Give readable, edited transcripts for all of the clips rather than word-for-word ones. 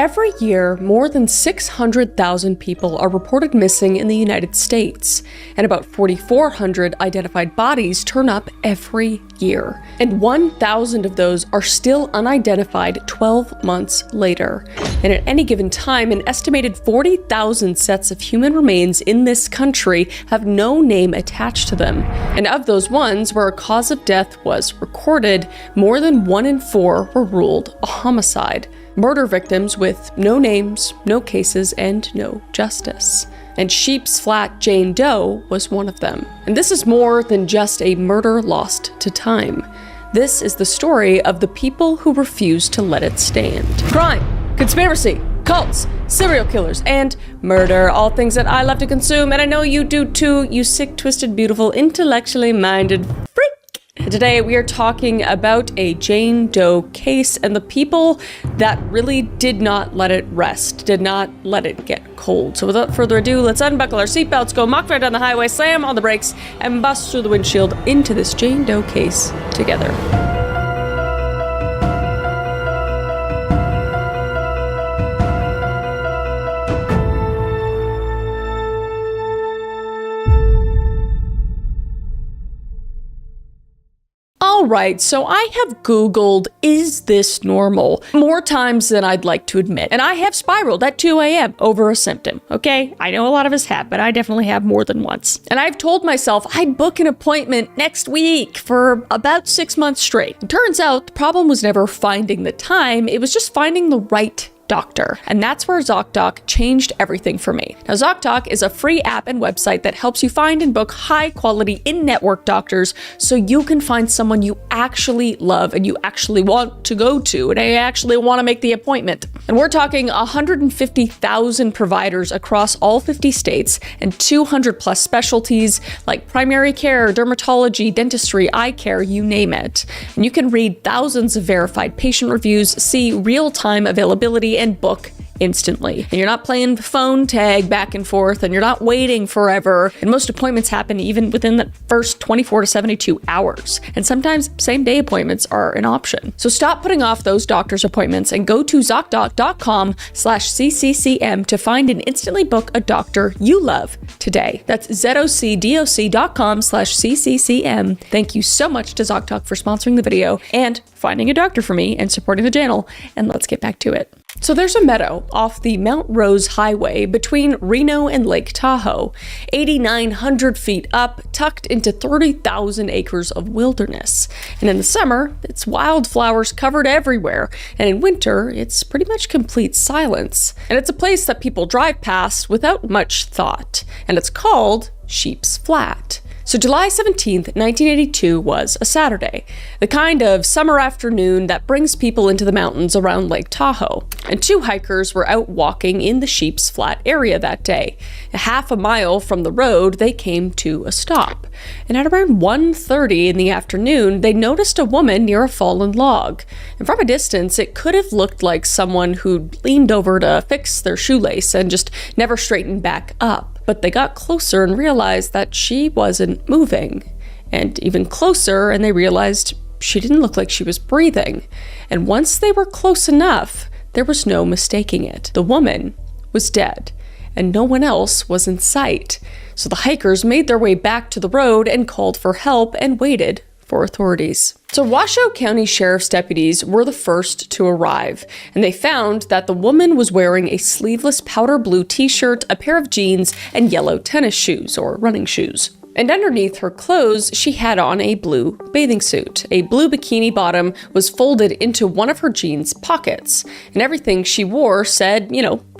Every year, more than 600,000 people are reported missing in the United States, and about 4,400 identified bodies turn up every year. And 1,000 of those are still unidentified 12 months later. And at any given time, an estimated 40,000 sets of human remains in this country have no name attached to them. And of those ones where a cause of death was recorded, more than 1 in 4 were ruled a homicide. Murder victims with no names, no cases, and no justice. And Sheep's Flat Jane Doe was one of them. And this is more than just a murder lost to time. This is the story of the people who refuse to let it stand. Crime, conspiracy, cults, serial killers, and murder. All things that I love to consume, and I know you do too, you sick, twisted, beautiful, intellectually minded freak. Today we are talking about a Jane Doe case and the people that really did not let it rest, did not let it get cold. So without further ado, let's unbuckle our seatbelts, go mock right down the highway, slam on the brakes, and bust through the windshield into this Jane Doe case together. Alright, so I have Googled, is this normal? More times than I'd like to admit. And I have spiraled at 2 a.m. over a symptom, okay? I know a lot of us have, but I definitely have more than once. And I've told myself I'd book an appointment next week for about 6 months straight. It turns out the problem was never finding the time, it was just finding the right doctor. And that's where ZocDoc changed everything for me. Now, ZocDoc is a free app and website that helps you find and book high-quality in-network doctors so you can find someone you actually love and you actually want to go to and you actually want to make the appointment. And we're talking 150,000 providers across all 50 states and 200 plus specialties like primary care, dermatology, dentistry, eye care, you name it. And you can read thousands of verified patient reviews, see real-time availability, and book instantly. And you're not playing phone tag back and forth, and you're not waiting forever. And most appointments happen even within the first 24 to 72 hours. And sometimes same-day appointments are an option. So stop putting off those doctor's appointments and go to ZocDoc.com/CCCM to find and instantly book a doctor you love today. That's ZocDoc.com/CCCM. Thank you so much to ZocDoc for sponsoring the video and finding a doctor for me and supporting the channel. And let's get back to it. So there's a meadow off the Mount Rose Highway between Reno and Lake Tahoe, 8,900 feet up, tucked into 30,000 acres of wilderness. And in the summer, it's wildflowers covered everywhere, and in winter, it's pretty much complete silence. And it's a place that people drive past without much thought, and it's called Sheep's Flat. So July 17th, 1982 was a Saturday, the kind of summer afternoon that brings people into the mountains around Lake Tahoe. And 2 hikers were out walking in the Sheep's Flat area that day. A half a mile from the road, they came to a stop. And at around 1:30 in the afternoon, they noticed a woman near a fallen log. And from a distance, it could have looked like someone who'd leaned over to fix their shoelace and just never straightened back up. But they got closer and realized that she wasn't moving. And even closer, and they realized she didn't look like she was breathing. And once they were close enough, there was no mistaking it. The woman was dead, and no one else was in sight. So the hikers made their way back to the road and called for help and waited for authorities. So Washoe County Sheriff's deputies were the first to arrive, and they found that the woman was wearing a sleeveless powder blue t-shirt, a pair of jeans, and yellow tennis shoes, or running shoes. And underneath her clothes, she had on a blue bathing suit. A blue bikini bottom was folded into one of her jeans pockets, and everything she wore said,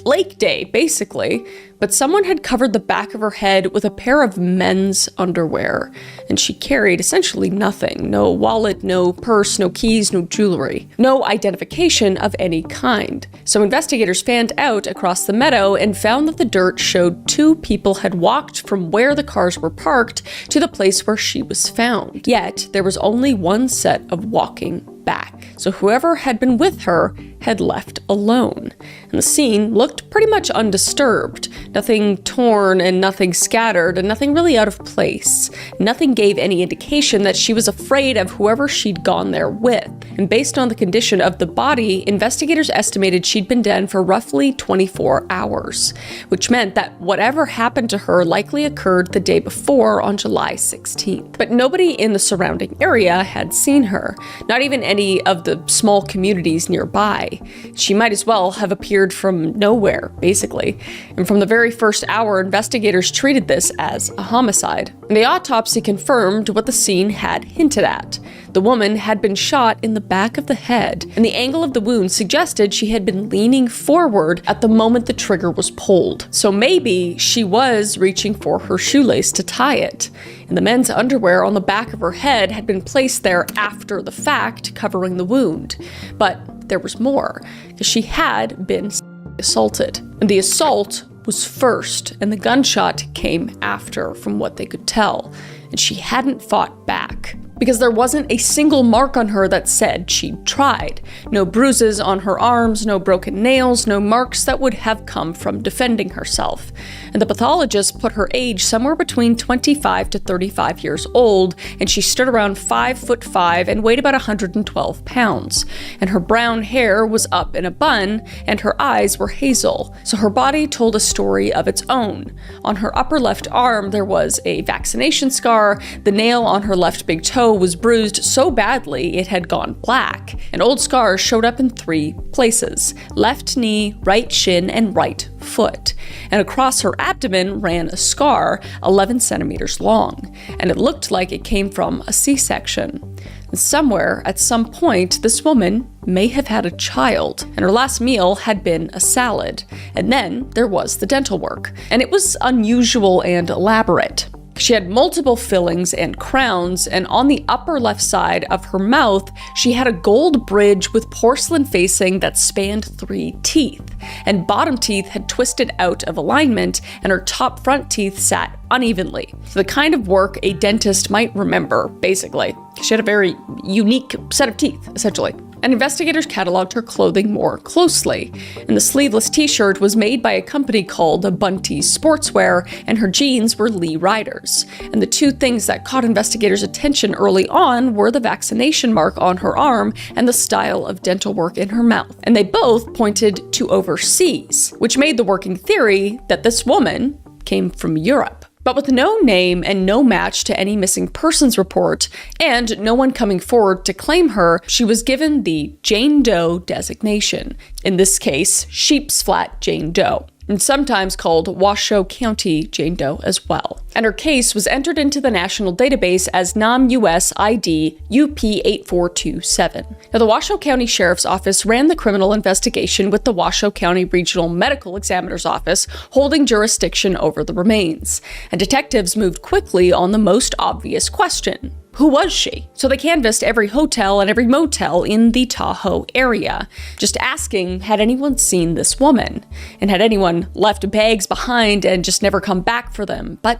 Lake Day, basically. But someone had covered the back of her head with a pair of men's underwear, and she carried essentially nothing. No wallet, no purse, no keys, no jewelry. No identification of any kind. So investigators fanned out across the meadow and found that the dirt showed 2 people had walked from where the cars were parked to the place where she was found. Yet, there was only one set of walking back. So whoever had been with her had left alone. and the scene looked pretty much undisturbed. Nothing torn and nothing scattered and nothing really out of place. Nothing gave any indication that she was afraid of whoever she'd gone there with. And based on the condition of the body, investigators estimated she'd been dead for roughly 24 hours, which meant that whatever happened to her likely occurred the day before on July 16th. But nobody in the surrounding area had seen her, not even any of the small communities nearby. She might as well have appeared from nowhere, basically. And from the very first hour, investigators treated this as a homicide. And the autopsy confirmed what the scene had hinted at. The woman had been shot in the back of the head, and the angle of the wound suggested she had been leaning forward at the moment the trigger was pulled. So maybe she was reaching for her shoelace to tie it, and the men's underwear on the back of her head had been placed there after the fact, covering the wound. But there was more, because she had been assaulted. And the assault was first, and the gunshot came after, from what they could tell. And she hadn't fought back, because there wasn't a single mark on her that said she'd tried. No bruises on her arms, no broken nails, no marks that would have come from defending herself. And the pathologist put her age somewhere between 25 to 35 years old, and she stood around 5'5" and weighed about 112 pounds. And her brown hair was up in a bun, and her eyes were hazel. So her body told a story of its own. On her upper left arm, there was a vaccination scar. The nail on her left big toe was bruised so badly it had gone black, and old scars showed up in 3 places: left knee, right shin, and right foot. And across her abdomen ran a scar 11 centimeters long, and it looked like it came from a C-section. And somewhere, at some point, this woman may have had a child, and her last meal had been a salad. And then there was the dental work, and it was unusual and elaborate. She had multiple fillings and crowns, and on the upper left side of her mouth, she had a gold bridge with porcelain facing that spanned 3 teeth, and bottom teeth had twisted out of alignment, and her top front teeth sat unevenly. The kind of work a dentist might remember, basically. She had a very unique set of teeth, essentially. And investigators cataloged her clothing more closely. And the sleeveless t-shirt was made by a company called Bunty Sportswear, and her jeans were Lee Riders. And the 2 things that caught investigators' attention early on were the vaccination mark on her arm and the style of dental work in her mouth. And they both pointed to overseas, which made the working theory that this woman came from Europe. But with no name and no match to any missing persons report, and no one coming forward to claim her, she was given the Jane Doe designation. In this case, Sheep's Flat Jane Doe, and sometimes called Washoe County Jane Doe as well. And her case was entered into the national database as NAM-US ID UP8427. Now, the Washoe County Sheriff's Office ran the criminal investigation with the Washoe County Regional Medical Examiner's Office holding jurisdiction over the remains. And detectives moved quickly on the most obvious question: who was she? So they canvassed every hotel and every motel in the Tahoe area, just asking, had anyone seen this woman? And had anyone left bags behind and just never come back for them? But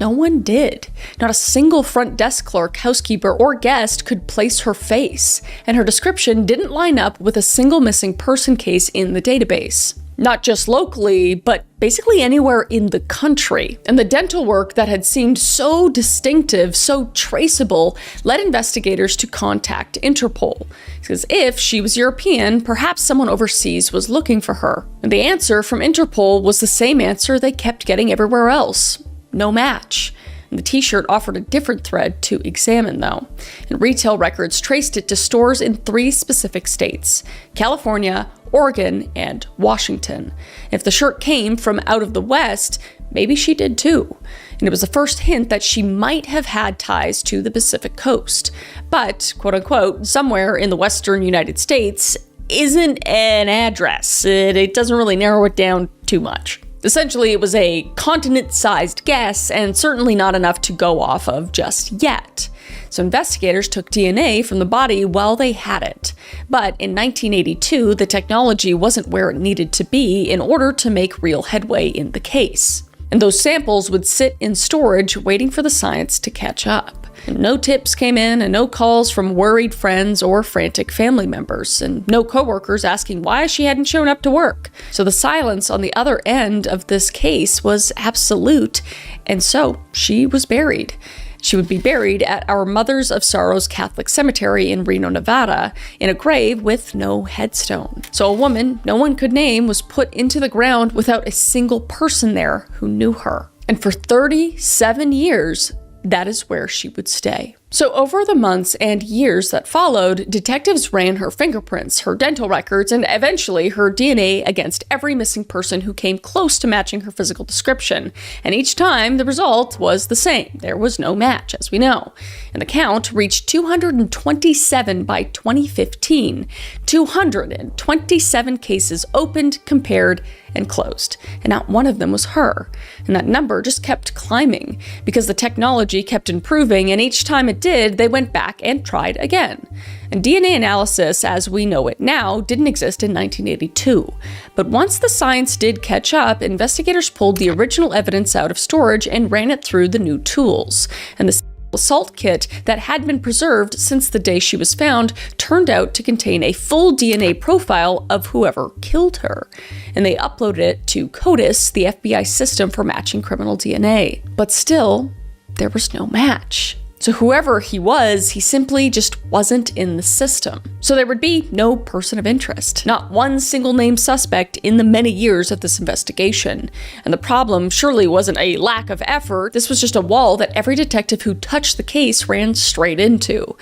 no one did. Not a single front desk clerk, housekeeper, or guest could place her face, and her description didn't line up with a single missing person case in the database. Not just locally, but basically anywhere in the country. And the dental work that had seemed so distinctive, so traceable, led investigators to contact Interpol. Because if she was European, perhaps someone overseas was looking for her. And the answer from Interpol was the same answer they kept getting everywhere else: no match. And the t-shirt offered a different thread to examine, though. And retail records traced it to stores in 3 specific states: California, Oregon, and Washington. If the shirt came from out of the West, maybe she did too. And it was the first hint that she might have had ties to the Pacific coast. But, quote unquote, somewhere in the western United States isn't an address. It doesn't really narrow it down too much. Essentially, it was a continent-sized guess, and certainly not enough to go off of just yet. So investigators took DNA from the body while they had it. But in 1982, the technology wasn't where it needed to be in order to make real headway in the case. And those samples would sit in storage waiting for the science to catch up. And no tips came in, and no calls from worried friends or frantic family members, and no coworkers asking why she hadn't shown up to work. So the silence on the other end of this case was absolute, and so she was buried. She would be buried at our Mothers of Sorrows Catholic Cemetery in Reno, Nevada, in a grave with no headstone. So a woman no one could name was put into the ground without a single person there who knew her. And for 37 years, that is where she would stay. So over the months and years that followed, detectives ran her fingerprints, her dental records, and eventually her DNA against every missing person who came close to matching her physical description. And each time, the result was the same. There was no match, as we know. And the count reached 227 by 2015. 227 cases opened, compared, and closed. And not one of them was her. And that number just kept climbing because the technology kept improving, and each time it did, they went back and tried again. And DNA analysis, as we know it now, didn't exist in 1982. But once the science did catch up, investigators pulled the original evidence out of storage and ran it through the new tools. And the assault kit that had been preserved since the day she was found turned out to contain a full DNA profile of whoever killed her. And they uploaded it to CODIS, the FBI system for matching criminal DNA. But still, there was no match. So whoever he was, he simply just wasn't in the system. So there would be no person of interest, not one single name suspect in the many years of this investigation. And the problem surely wasn't a lack of effort. This was just a wall that every detective who touched the case ran straight into.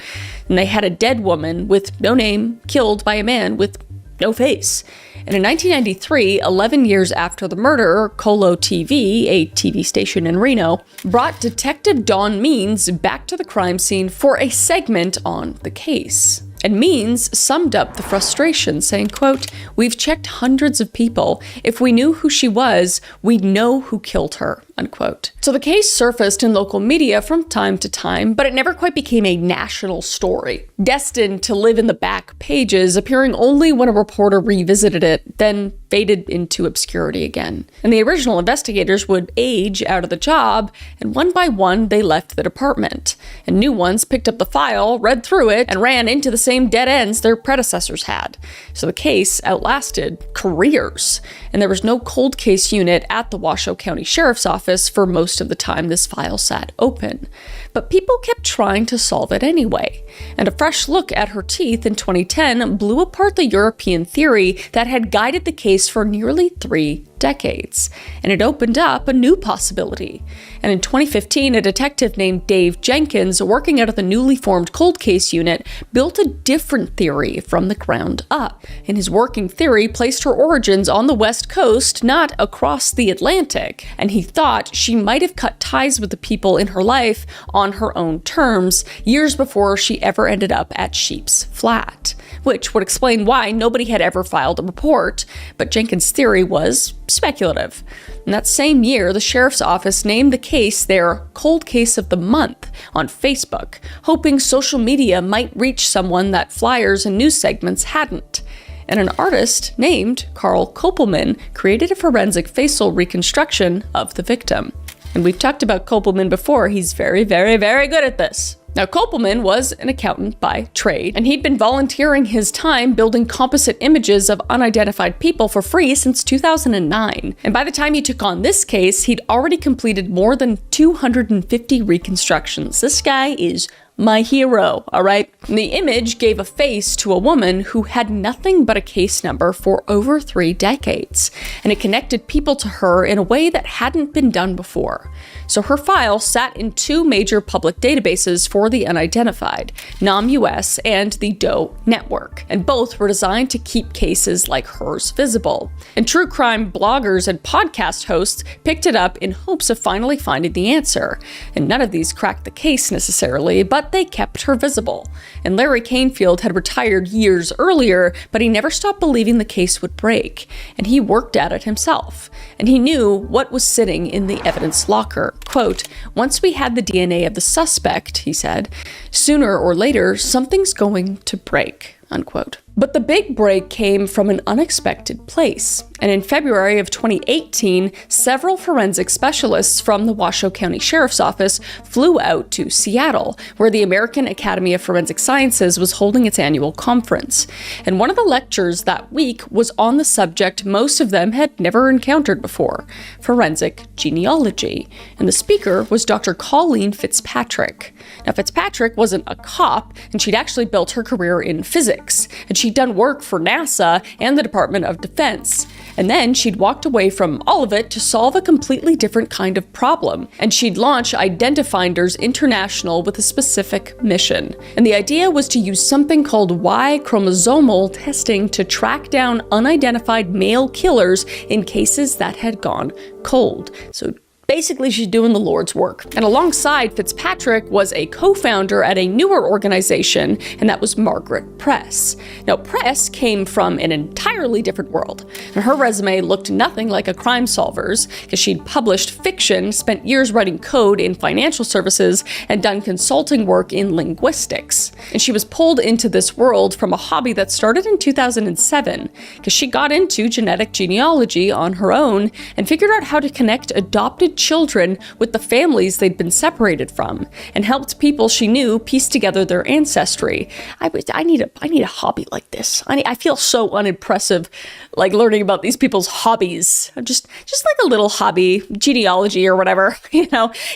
And they had a dead woman with no name, killed by a man with no face. And in 1993, 11 years after the murder, Colo TV, a TV station in Reno, brought Detective Don Means back to the crime scene for a segment on the case. And Means summed up the frustration, saying, quote, "We've checked hundreds of people. If we knew who she was, we'd know who killed her," unquote. So the case surfaced in local media from time to time, but it never quite became a national story, destined to live in the back pages, appearing only when a reporter revisited it, then faded into obscurity again. And the original investigators would age out of the job, and one by one they left the department. And new ones picked up the file, read through it, and ran into the same dead ends their predecessors had. So the case outlasted careers, and there was no cold case unit at the Washoe County Sheriff's Office for most of the time this file sat open. But people kept trying to solve it anyway. And a fresh look at her teeth in 2010 blew apart the European theory that had guided the case for nearly 3 decades. And it opened up a new possibility. And in 2015, a detective named Dave Jenkins, working out of the newly formed cold case unit, built a different theory from the ground up. And his working theory placed her origins on the West Coast, not across the Atlantic. And he thought she might have cut ties with the people in her life on her own terms years before she ever ended up at Sheep's Flat, which would explain why nobody had ever filed a report. But Jenkins' theory was speculative. In that same year, the sheriff's office named the case their Cold Case of the Month on Facebook, hoping social media might reach someone that flyers and news segments hadn't. And an artist named Carl Kopelman created a forensic facial reconstruction of the victim. And we've talked about Kopelman before. He's very, very, very good at this. Now, Kopelman was an accountant by trade, and he'd been volunteering his time building composite images of unidentified people for free since 2009. And by the time he took on this case, he'd already completed more than 250 reconstructions. This guy is my hero, all right? And the image gave a face to a woman who had nothing but a case number for over 3 decades, and it connected people to her in a way that hadn't been done before. So her file sat in 2 major public databases for the unidentified, NAM-US and the Doe Network, and both were designed to keep cases like hers visible. And true crime bloggers and podcast hosts picked it up in hopes of finally finding the answer. And none of these cracked the case necessarily, but they kept her visible. And Larry Canfield had retired years earlier, but he never stopped believing the case would break. And he worked at it himself. And he knew what was sitting in the evidence locker. Quote, "Once we had the DNA of the suspect," he said, "sooner or later, something's going to break," unquote. But the big break came from an unexpected place. And in February of 2018, several forensic specialists from the Washoe County Sheriff's Office flew out to Seattle, where the American Academy of Forensic Sciences was holding its annual conference. And one of the lectures that week was on the subject most of them had never encountered before: forensic genealogy. And the speaker was Dr. Colleen Fitzpatrick. Now, Fitzpatrick wasn't a cop, and she'd actually built her career in physics, and she'd done work for NASA and the Department of Defense. And then she'd walked away from all of it to solve a completely different kind of problem. And she'd launch Identifinders International with a specific mission. And the idea was to use something called Y chromosomal testing to track down unidentified male killers in cases that had gone cold. So basically, she's doing the Lord's work. And alongside Fitzpatrick was a co-founder at a newer organization, and that was Margaret Press. Now, Press came from an entirely different world, and her resume looked nothing like a crime solver's, because she'd published fiction, spent years writing code in financial services, and done consulting work in linguistics. And she was pulled into this world from a hobby that started in 2007, because she got into genetic genealogy on her own and figured out how to connect adopted children with the families they'd been separated from, and helped people she knew piece together their ancestry. I need a hobby like this. I feel so unimpressive, like learning about these people's hobbies. Just like a little hobby, genealogy or whatever,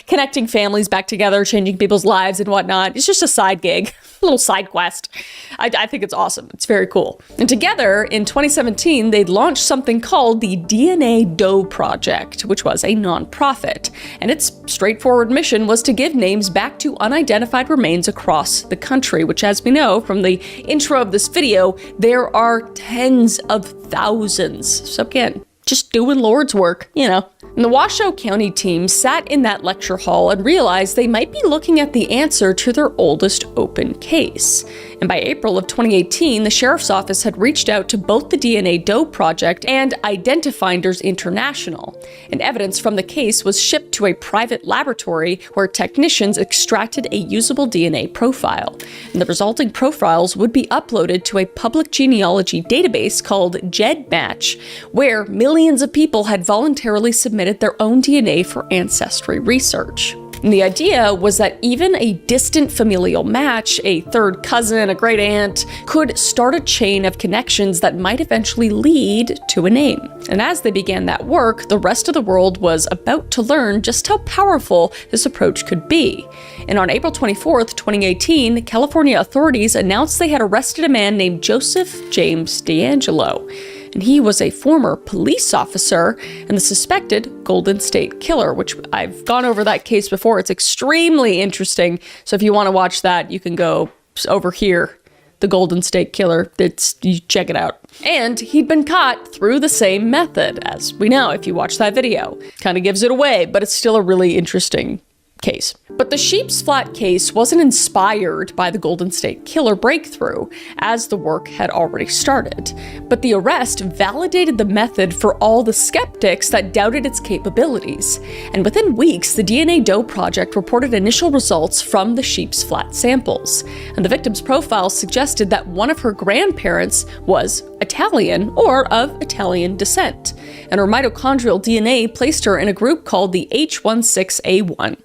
connecting families back together, changing people's lives and whatnot. It's just a side gig, a little side quest. I think it's awesome. It's very cool. And together in 2017, they launched something called the DNA Doe Project, which was a nonprofit. And its straightforward mission was to give names back to unidentified remains across the country, which, as we know from the intro of this video, there are tens of thousands. So again, just doing Lord's work, And the Washoe County team sat in that lecture hall and realized they might be looking at the answer to their oldest open case. And by April of 2018, the Sheriff's Office had reached out to both the DNA Doe Project and Identifinders International. And evidence from the case was shipped to a private laboratory where technicians extracted a usable DNA profile. And the resulting profiles would be uploaded to a public genealogy database called GEDmatch, where millions of people had voluntarily submitted their own DNA for ancestry research. And the idea was that even a distant familial match, a third cousin, a great aunt, could start a chain of connections that might eventually lead to a name. And as they began that work, the rest of the world was about to learn just how powerful this approach could be. And on April 24th, 2018, California authorities announced they had arrested a man named Joseph James DeAngelo. And he was a former police officer and the suspected Golden State Killer, which I've gone over that case before. It's extremely interesting. So if you want to watch that, you can go over here. The Golden State Killer, you check it out. And he'd been caught through the same method, as we know if you watch that video. Kind of gives it away, but it's still a really interesting case. But the Sheep's Flat case wasn't inspired by the Golden State Killer breakthrough, as the work had already started. But the arrest validated the method for all the skeptics that doubted its capabilities. And within weeks, the DNA Doe Project reported initial results from the Sheep's Flat samples. And the victim's profile suggested that one of her grandparents was Italian or of Italian descent. And her mitochondrial DNA placed her in a group called the H16A1.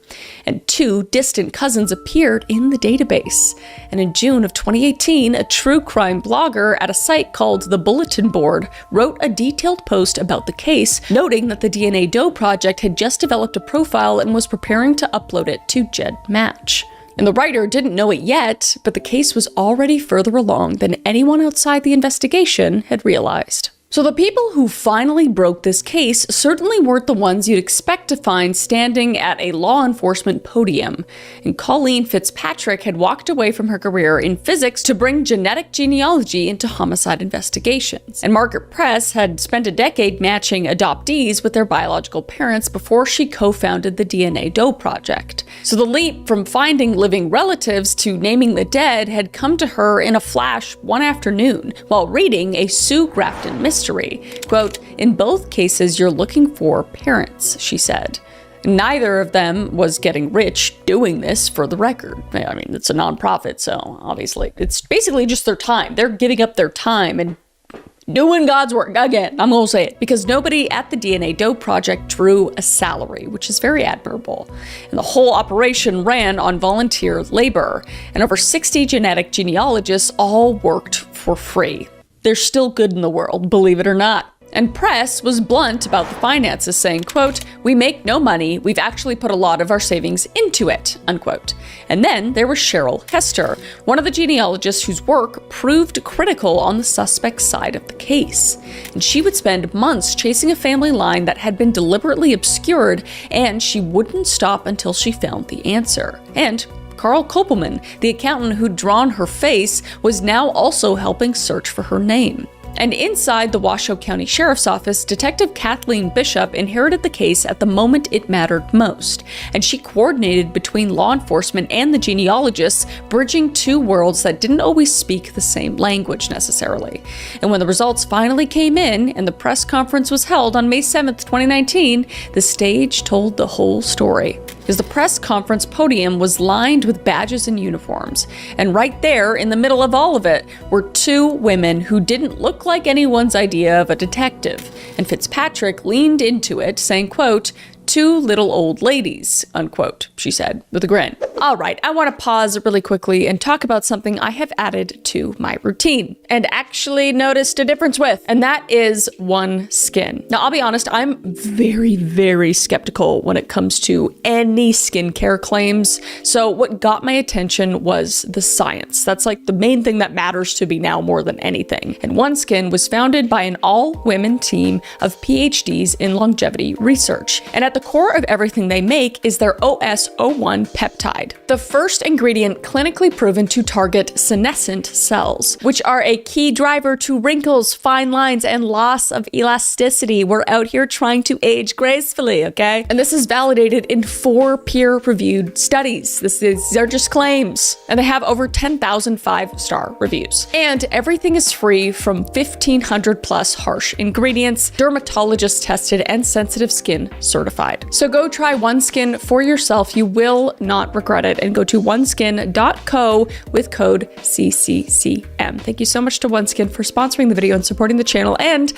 And two distant cousins appeared in the database. And in June of 2018, a true crime blogger at a site called The Bulletin Board wrote a detailed post about the case, noting that the DNA Doe Project had just developed a profile and was preparing to upload it to GEDmatch. And the writer didn't know it yet, but the case was already further along than anyone outside the investigation had realized. So the people who finally broke this case certainly weren't the ones you'd expect to find standing at a law enforcement podium. And Colleen Fitzpatrick had walked away from her career in physics to bring genetic genealogy into homicide investigations. And Margaret Press had spent a decade matching adoptees with their biological parents before she co-founded the DNA Doe Project. So the leap from finding living relatives to naming the dead had come to her in a flash one afternoon while reading a Sue Grafton mystery. Quote, "In both cases, you're looking for parents," she said. Neither of them was getting rich doing this, for the record. I mean, it's a nonprofit, so obviously it's basically just their time. They're giving up their time and doing God's work. Again, I'm gonna say it, because nobody at the DNA Doe Project drew a salary, which is very admirable. And the whole operation ran on volunteer labor, and over 60 genetic genealogists all worked for free. They're still good in the world, believe it or not. And press was blunt about the finances, saying, quote, "We make no money. We've actually put a lot of our savings into it," unquote. And then there was Cheryl Hester, one of the genealogists whose work proved critical on the suspect's side of the case. And she would spend months chasing a family line that had been deliberately obscured, and she wouldn't stop until she found the answer. And Carl Kopelman, the accountant who'd drawn her face, was now also helping search for her name. And inside the Washoe County Sheriff's Office, Detective Kathleen Bishop inherited the case at the moment it mattered most, and she coordinated between law enforcement and the genealogists, bridging two worlds that didn't always speak the same language necessarily. And when the results finally came in and the press conference was held on May 7th, 2019, the stage told the whole story. Because the press conference podium was lined with badges and uniforms. And right there, in the middle of all of it, were two women who didn't look like anyone's idea of a detective. And Fitzpatrick leaned into it, saying, quote, "Two little old ladies," unquote, she said with a grin. All right, I want to pause really quickly and talk about something I have added to my routine and actually noticed a difference with, and that is OneSkin. Now, I'll be honest, I'm very, very skeptical when it comes to any skincare claims. So what got my attention was the science. That's like the main thing that matters to me now more than anything. And OneSkin was founded by an all-women team of PhDs in longevity research. And at the core of everything they make is their OS01 peptide, the first ingredient clinically proven to target senescent cells, which are a key driver to wrinkles, fine lines, and loss of elasticity. We're out here trying to age gracefully, okay? And this is validated in 4 peer-reviewed studies. They're just claims. And they have over 10,000 5-star reviews. And everything is free from 1,500 plus harsh ingredients, dermatologist tested, and sensitive skin certified. So go try OneSkin for yourself. You will not regret it. And go to oneskin.co with code CCCM. Thank you so much to OneSkin for sponsoring the video and supporting the channel. And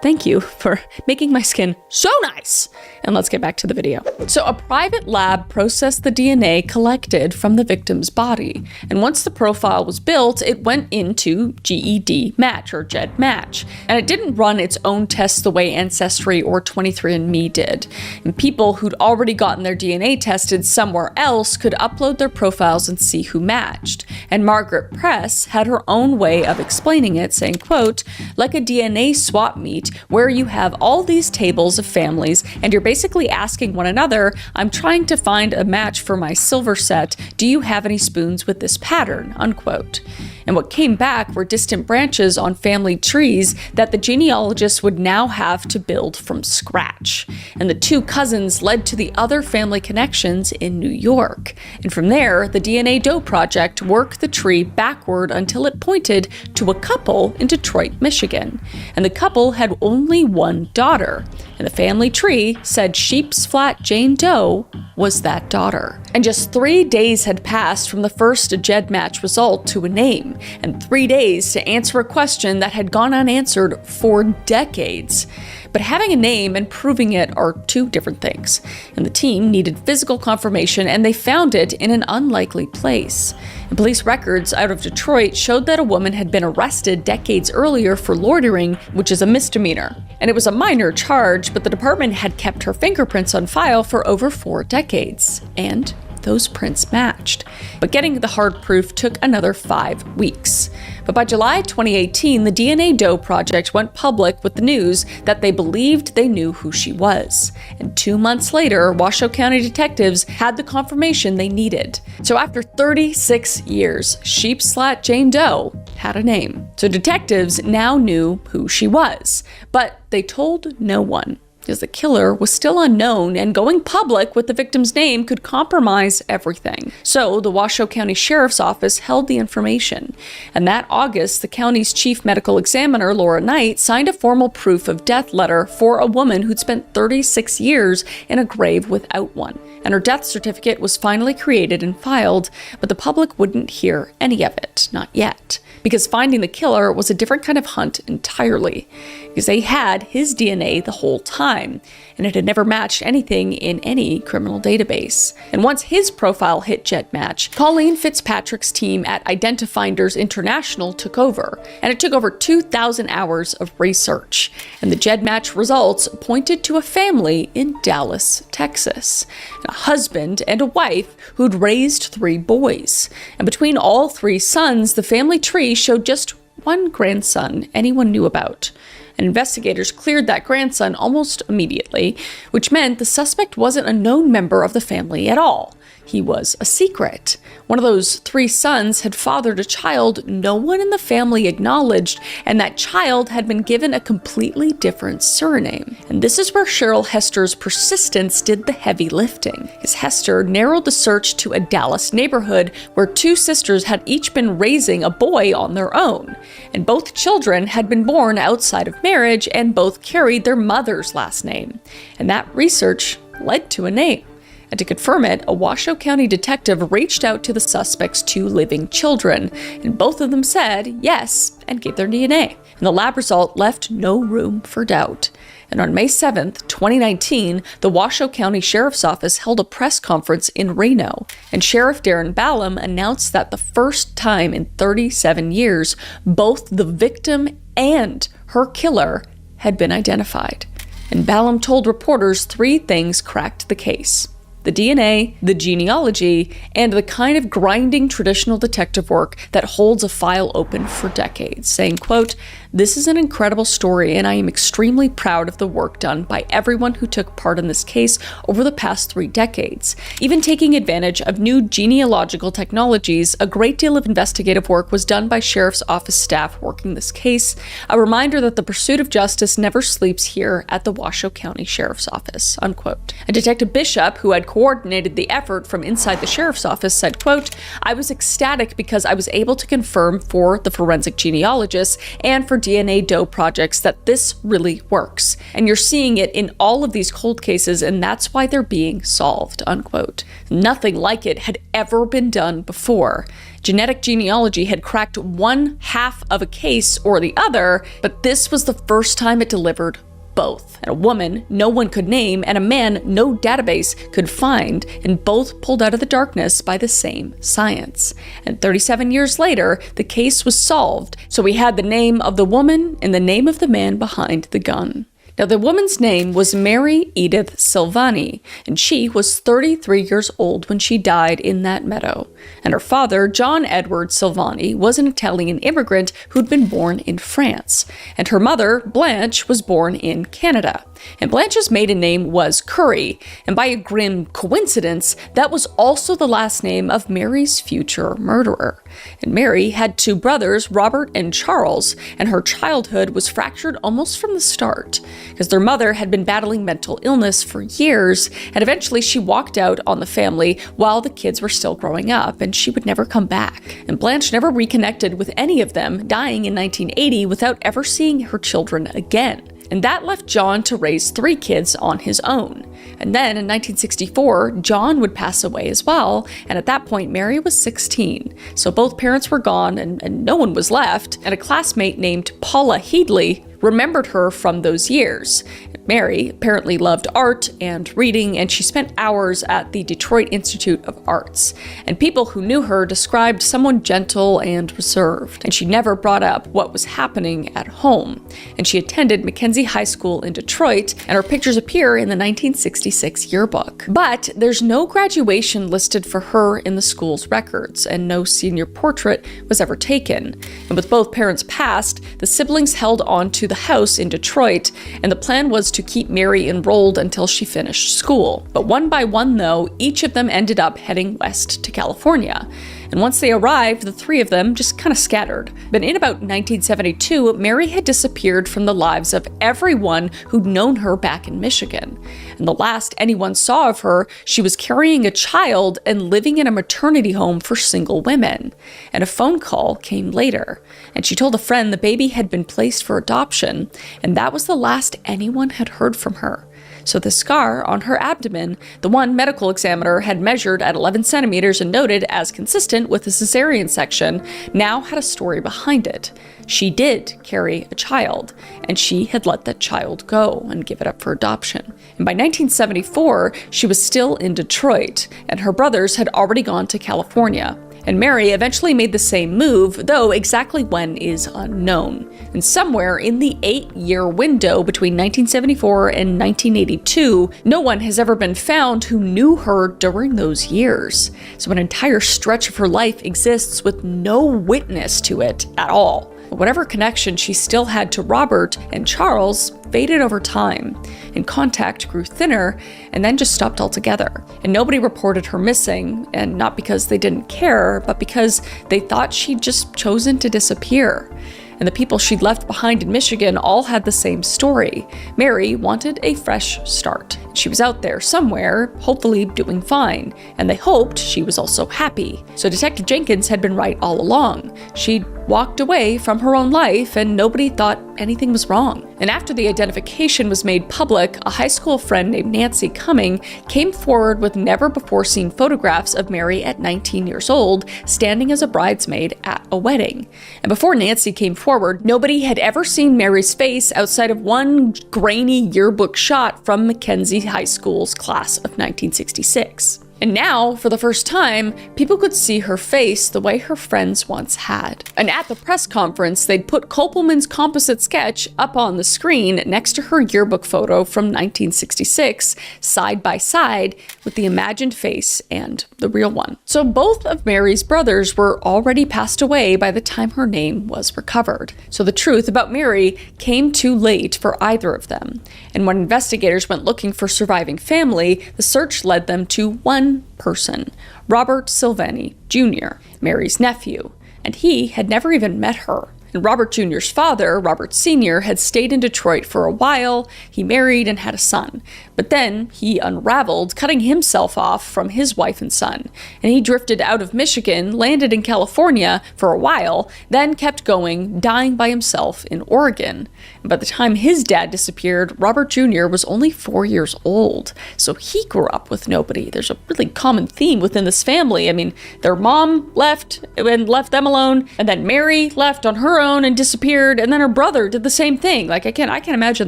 thank you for making my skin so nice. And let's get back to the video. So a private lab processed the DNA collected from the victim's body. And once the profile was built, it went into GED match or GED match. And it didn't run its own tests the way Ancestry or 23andMe did. And people who'd already gotten their DNA tested somewhere else could upload their profiles and see who matched. And Margaret Press had her own way of explaining it, saying, quote, "Like a DNA swap meet where you have all these tables of families and you're basically asking one another, I'm trying to find a match for my silver set. Do you have any spoons with this pattern?" unquote. And what came back were distant branches on family trees that the genealogists would now have to build from scratch. And the two cousins led to the other family connections in New York. And from there, the DNA Doe Project worked the tree backward until it pointed to a couple in Detroit, Michigan. And the couple had only one daughter. And the family tree said Sheep's Flat Jane Doe was that daughter. And just 3 days had passed from the first GED match result to a name, and 3 days to answer a question that had gone unanswered for decades. But having a name and proving it are two different things. And the team needed physical confirmation, and they found it in an unlikely place. And police records out of Detroit showed that a woman had been arrested decades earlier for loitering, which is a misdemeanor. And it was a minor charge, but the department had kept her fingerprints on file for over 4 decades. And those prints matched. But getting the hard proof took another 5 weeks. But by July 2018, the DNA Doe Project went public with the news that they believed they knew who she was. And 2 months later, Washoe County detectives had the confirmation they needed. So after 36 years, Sheep's Flat Jane Doe had a name. So detectives now knew who she was, but they told no one. because the killer was still unknown and going public with the victim's name could compromise everything. So the Washoe County Sheriff's Office held the information. And that August, the county's chief medical examiner, Laura Knight, signed a formal proof of death letter for a woman who'd spent 36 years in a grave without one. And her death certificate was finally created and filed, but the public wouldn't hear any of it, not yet. Because finding the killer was a different kind of hunt entirely, because they had his DNA the whole time, and it had never matched anything in any criminal database. And once his profile hit JetMatch, Colleen Fitzpatrick's team at Identifinders International took over, and it took over 2,000 hours of research. And the JetMatch results pointed to a family in Dallas, Texas, a husband and a wife who'd raised 3 boys. And between all 3 sons, the family tree showed just one grandson anyone knew about. And investigators cleared that grandson almost immediately, which meant the suspect wasn't a known member of the family at all. He was a secret. One of those 3 sons had fathered a child no one in the family acknowledged, and that child had been given a completely different surname. And this is where Cheryl Hester's persistence did the heavy lifting, as Hester narrowed the search to a Dallas neighborhood where 2 sisters had each been raising a boy on their own. And both children had been born outside of marriage, and both carried their mother's last name. And that research led to a name. And to confirm it, a Washoe County detective reached out to the suspect's 2 living children, and both of them said yes and gave their DNA. And the lab result left no room for doubt. And on May 7th, 2019, the Washoe County Sheriff's Office held a press conference in Reno, and Sheriff Darren Ballum announced that the first time in 37 years, both the victim and her killer had been identified. And Ballum told reporters 3 things cracked the case: the DNA, the genealogy, and the kind of grinding traditional detective work that holds a file open for decades, saying, quote, "This is an incredible story, and I am extremely proud of the work done by everyone who took part in this case over the past 3 decades. Even taking advantage of new genealogical technologies, a great deal of investigative work was done by Sheriff's Office staff working this case. A reminder that the pursuit of justice never sleeps here at the Washoe County Sheriff's Office," unquote. And Detective Bishop, who had coordinated the effort from inside the Sheriff's Office, said, quote, "I was ecstatic because I was able to confirm for the forensic genealogists and for DNA Doe projects that this really works. And you're seeing it in all of these cold cases, and that's why they're being solved," unquote. Nothing like it had ever been done before. Genetic genealogy had cracked one half of a case or the other, but this was the first time it delivered both. And a woman no one could name and a man no database could find, and both pulled out of the darkness by the same science. And 37 years later, the case was solved, so we had the name of the woman and the name of the man behind the gun. Now, the woman's name was Mary Edith Silvani, and she was 33 years old when she died in that meadow. And her father, John Edward Silvani, was an Italian immigrant who'd been born in France. And her mother, Blanche, was born in Canada. And Blanche's maiden name was Curry, and by a grim coincidence, that was also the last name of Mary's future murderer. And Mary had 2 brothers, Robert and Charles, and her childhood was fractured almost from the start, because their mother had been battling mental illness for years, and eventually she walked out on the family while the kids were still growing up, and she would never come back. And Blanche never reconnected with any of them, dying in 1980 without ever seeing her children again. And that left John to raise 3 kids on his own. And then in 1964, John would pass away as well, and at that point, Mary was 16. So both parents were gone and no one was left, and a classmate named Paula Headley remembered her from those years. Mary apparently loved art and reading, and she spent hours at the Detroit Institute of Arts. And people who knew her described someone gentle and reserved, and she never brought up what was happening at home. And she attended Mackenzie High School in Detroit, and her pictures appear in the 1966 yearbook. But there's no graduation listed for her in the school's records, and no senior portrait was ever taken. And with both parents passed, the siblings held on to the house in Detroit, and the plan was to keep Mary enrolled until she finished school. But one by one, though, each of them ended up heading west to California. And once they arrived, the three of them just kind of scattered. But in about 1972, Mary had disappeared from the lives of everyone who'd known her back in Michigan. And the last anyone saw of her, she was carrying a child and living in a maternity home for single women. And a phone call came later, and she told a friend the baby had been placed for adoption, and that was the last anyone had heard from her. So the scar on her abdomen, the one medical examiner had measured at 11 centimeters and noted as consistent with the cesarean section, now had a story behind it. She did carry a child, and she had let that child go and give it up for adoption. And by 1974, she was still in Detroit, and her brothers had already gone to California. And Mary eventually made the same move, though exactly when is unknown. And somewhere in the 8-year window between 1974 and 1982, no one has ever been found who knew her during those years. So an entire stretch of her life exists with no witness to it at all. But whatever connection she still had to Robert and Charles faded over time, and contact grew thinner and then just stopped altogether. And nobody reported her missing, and not because they didn't care, but because they thought she'd just chosen to disappear. And the people she'd left behind in Michigan all had the same story. Mary wanted a fresh start. She was out there somewhere, hopefully doing fine, and they hoped she was also happy. So Detective Jenkins had been right all along. She'd walked away from her own life, and nobody thought anything was wrong. And after the identification was made public, a high school friend named Nancy Cumming came forward with never-before-seen photographs of Mary at 19 years old, standing as a bridesmaid at a wedding. And before Nancy came forward, nobody had ever seen Mary's face outside of one grainy yearbook shot from Mackenzie High School's class of 1966. And now, for the first time, people could see her face the way her friends once had. And at the press conference, they'd put Kopelman's composite sketch up on the screen next to her yearbook photo from 1966, side by side with the imagined face and the real one. So both of Mary's brothers were already passed away by the time her name was recovered. So the truth about Mary came too late for either of them. And when investigators went looking for surviving family, the search led them to one person, Robert Silvani Jr., Mary's nephew, and he had never even met her. And Robert Jr.'s father, Robert Sr., had stayed in Detroit for a while. He married and had a son. But then he unraveled, cutting himself off from his wife and son. And he drifted out of Michigan, landed in California for a while, then kept going, dying by himself in Oregon. And by the time his dad disappeared, Robert Jr. was only 4 years old. So he grew up with nobody. There's a really common theme within this family. I mean, their mom left and left them alone, and then Mary left on her own and disappeared, and then her brother did the same thing. Like, I can't imagine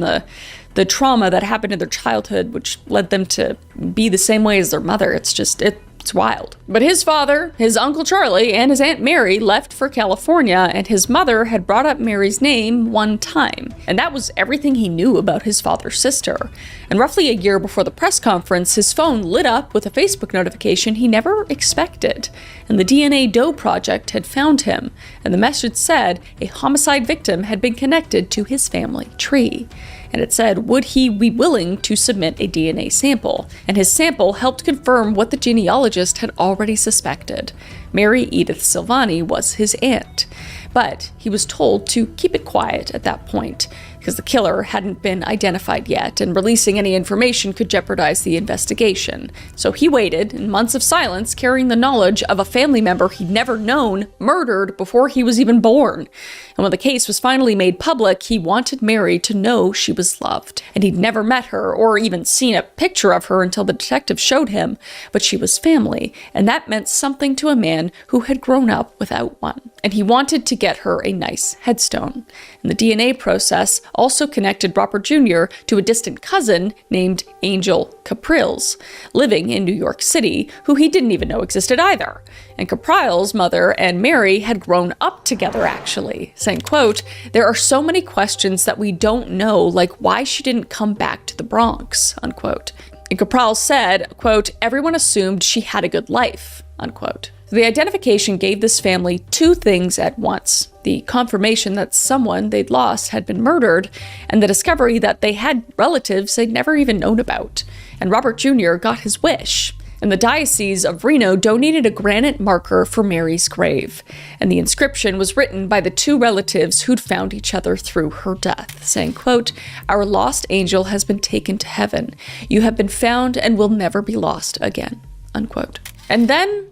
the trauma that happened in their childhood, which led them to be the same way as their mother. It's wild. But his father, his Uncle Charlie, and his Aunt Mary left for California, and his mother had brought up Mary's name one time. And that was everything he knew about his father's sister. And roughly a year before the press conference, his phone lit up with a Facebook notification he never expected. And the DNA Doe project had found him, and the message said a homicide victim had been connected to his family tree. And it said, would he be willing to submit a DNA sample? And his sample helped confirm what the genealogist had already suspected. Mary Edith Silvani was his aunt. But he was told to keep it quiet at that point, because the killer hadn't been identified yet, and releasing any information could jeopardize the investigation. So he waited, in months of silence, carrying the knowledge of a family member he'd never known murdered before he was even born. And when the case was finally made public, he wanted Mary to know she was loved. And he'd never met her, or even seen a picture of her until the detective showed him, but she was family, and that meant something to a man who had grown up without one. And he wanted to get her a nice headstone. And the DNA process also connected Robert Jr. to a distant cousin named Angel Capril's, living in New York City, who he didn't even know existed either. And Capril's mother and Mary had grown up together, actually, saying, quote, "There are so many questions that we don't know, like why she didn't come back to the Bronx," unquote. And Caprile said, quote, "Everyone assumed she had a good life," unquote. The identification gave this family two things at once: the confirmation that someone they'd lost had been murdered, and the discovery that they had relatives they'd never even known about. And Robert Jr. got his wish. and the Diocese of Reno donated a granite marker for Mary's grave, and the inscription was written by the two relatives who'd found each other through her death, saying, quote, "Our lost angel has been taken to heaven. You have been found and will never be lost again," unquote. And then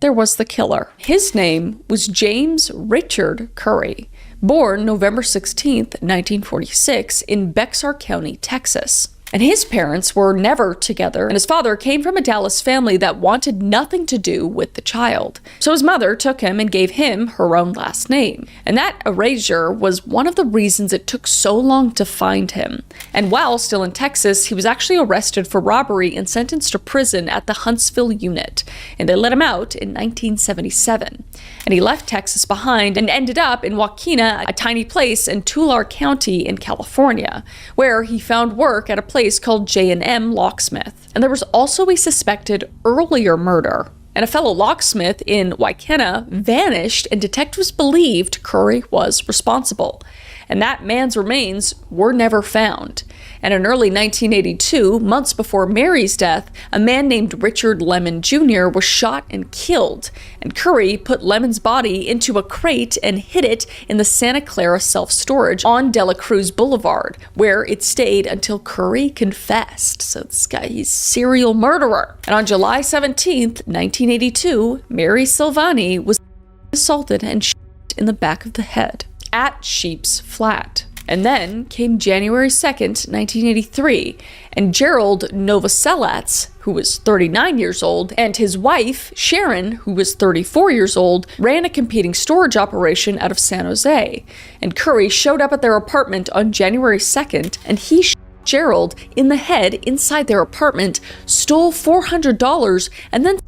there was the killer. His name was James Richard Curry, born November 16th, 1946 in Bexar County, Texas. And his parents were never together, and his father came from a Dallas family that wanted nothing to do with the child. So his mother took him and gave him her own last name. And that erasure was one of the reasons it took so long to find him. And while still in Texas, he was actually arrested for robbery and sentenced to prison at the Huntsville unit. And they let him out in 1977. And he left Texas behind and ended up in Waukena, a tiny place in Tulare County in California, where he found work at a place called J&M Locksmith. And there was also a suspected earlier murder. And a fellow locksmith in Waukena vanished, and detectives believed Curry was responsible. And that man's remains were never found. And in early 1982, months before Mary's death, a man named Richard Lemon Jr. was shot and killed. And Curry put Lemon's body into a crate and hid it in the Santa Clara self-storage on De La Cruz Boulevard, where it stayed until Curry confessed. So this guy, he's a serial murderer. And on July 17th, 1982, Mary Silvani was assaulted and shot in the back of the head at Sheep's Flat. And then came January 2nd, 1983, and Gerald Novoselac, who was 39 years old, and his wife, Sharon, who was 34 years old, ran a competing storage operation out of San Jose. And Curry showed up at their apartment on January 2nd, and he shot Gerald in the head inside their apartment, stole $400, and then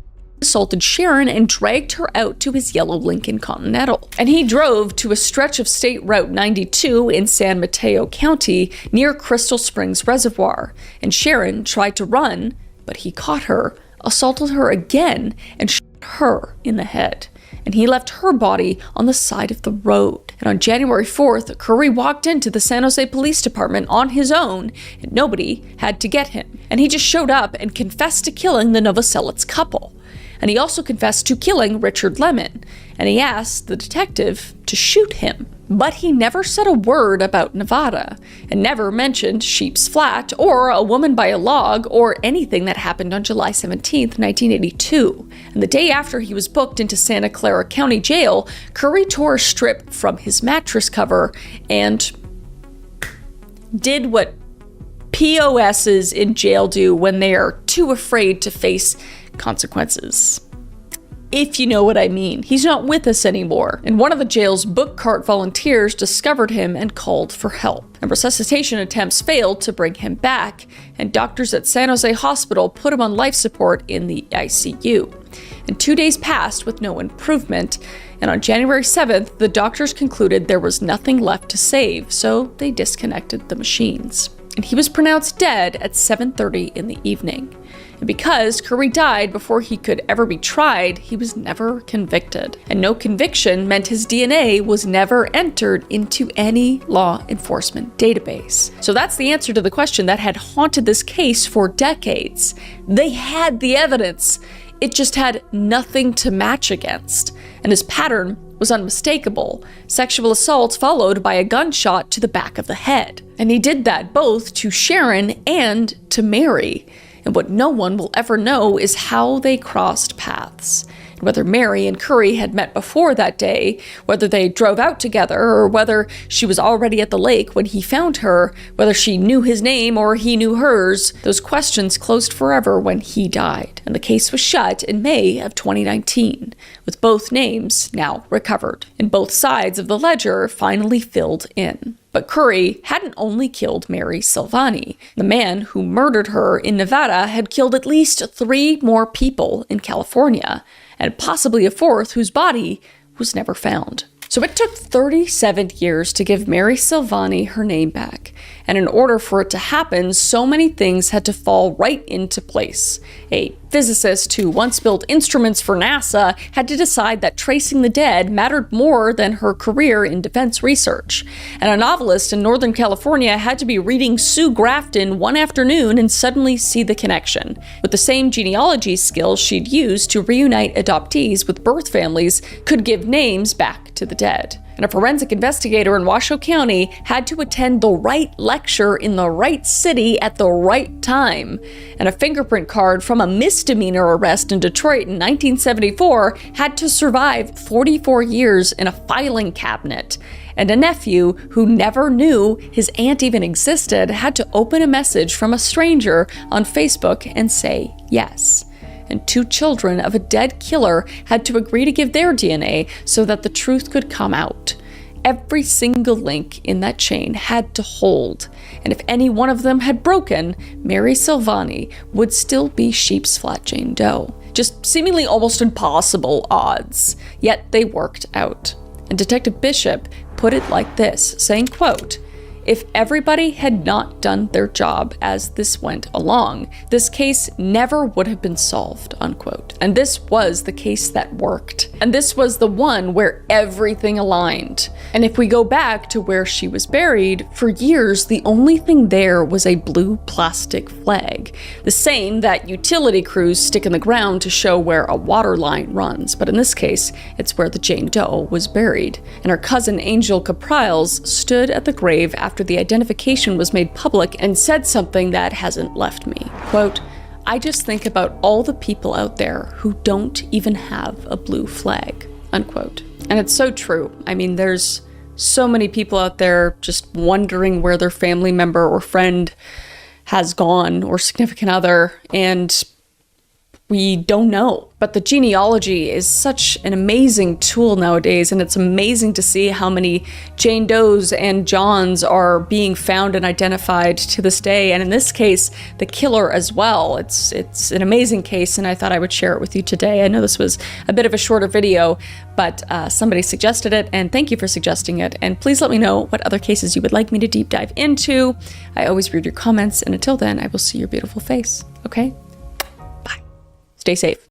assaulted Sharon and dragged her out to his yellow Lincoln Continental. And he drove to a stretch of State Route 92 in San Mateo County near Crystal Springs Reservoir. And Sharon tried to run, but he caught her, assaulted her again, and shot her in the head. And he left her body on the side of the road. And on January 4th, Curry walked into the San Jose Police Department on his own, and nobody had to get him. And he just showed up and confessed to killing the Novoselac couple. And he also confessed to killing Richard Lemon, and he asked the detective to shoot him. But he never said a word about Nevada, and never mentioned Sheep's Flat, or a woman by a log, or anything that happened on July 17th, 1982. And the day after he was booked into Santa Clara County Jail, Curry tore a strip from his mattress cover and did what POSs in jail do when they are too afraid to face consequences. If you know what I mean. He's not with us anymore. And one of the jail's book cart volunteers discovered him and called for help. And resuscitation attempts failed to bring him back, and doctors at San Jose Hospital put him on life support in the ICU. And 2 days passed with no improvement, and on January 7th, the doctors concluded there was nothing left to save, so they disconnected the machines. And he was pronounced dead at 7:30 in the evening. And because Curry died before he could ever be tried, he was never convicted. And no conviction meant his DNA was never entered into any law enforcement database. So that's the answer to the question that had haunted this case for decades. They had the evidence. It just had nothing to match against. And his pattern was unmistakable. Sexual assault followed by a gunshot to the back of the head. And he did that both to Sharon and to Mary. And what no one will ever know is how they crossed paths. And whether Mary and Curry had met before that day, whether they drove out together, or whether she was already at the lake when he found her, whether she knew his name or he knew hers, those questions closed forever when he died. And the case was shut in May of 2019, with both names now recovered, and both sides of the ledger finally filled in. But Curry hadn't only killed Mary Silvani. The man who murdered her in Nevada had killed at least 3 more people in California, and possibly a 4th whose body was never found. So it took 37 years to give Mary Silvani her name back. And in order for it to happen, so many things had to fall right into place. A physicist who once built instruments for NASA had to decide that tracing the dead mattered more than her career in defense research. And a novelist in Northern California had to be reading Sue Grafton one afternoon and suddenly see the connection. With the same genealogy skills she'd used to reunite adoptees with birth families, could give names back to the dead. And a forensic investigator in Washoe County had to attend the right lecture in the right city at the right time. And a fingerprint card from a misdemeanor arrest in Detroit in 1974 had to survive 44 years in a filing cabinet. And a nephew who never knew his aunt even existed had to open a message from a stranger on Facebook and say yes. And 2 children of a dead killer had to agree to give their DNA so that the truth could come out. Every single link in that chain had to hold, and if any one of them had broken, Mary Silvani would still be Sheep's Flat Jane Doe. Just seemingly almost impossible odds, yet they worked out. And Detective Bishop put it like this, saying, quote, "If everybody had not done their job as this went along, this case never would have been solved," unquote. And this was the case that worked. And this was the one where everything aligned. And if we go back to where she was buried, for years the only thing there was a blue plastic flag. The same that utility crews stick in the ground to show where a water line runs. But in this case, it's where the Jane Doe was buried. And her cousin Angel Capriles stood at the grave after the identification was made public and said something that hasn't left me. Quote, "I just think about all the people out there who don't even have a blue flag," unquote. And it's so true. I mean, there's so many people out there just wondering where their family member or friend has gone or significant other, and we don't know. But the genealogy is such an amazing tool nowadays, and it's amazing to see how many Jane Does and Johns are being found and identified to this day. And in this case, the killer as well. It's an amazing case, and I thought I would share it with you today. I know this was a bit of a shorter video, but somebody suggested it, and thank you for suggesting it. And please let me know what other cases you would like me to deep dive into. I always read your comments, and until then, I will see your beautiful face, okay? Bye. Stay safe.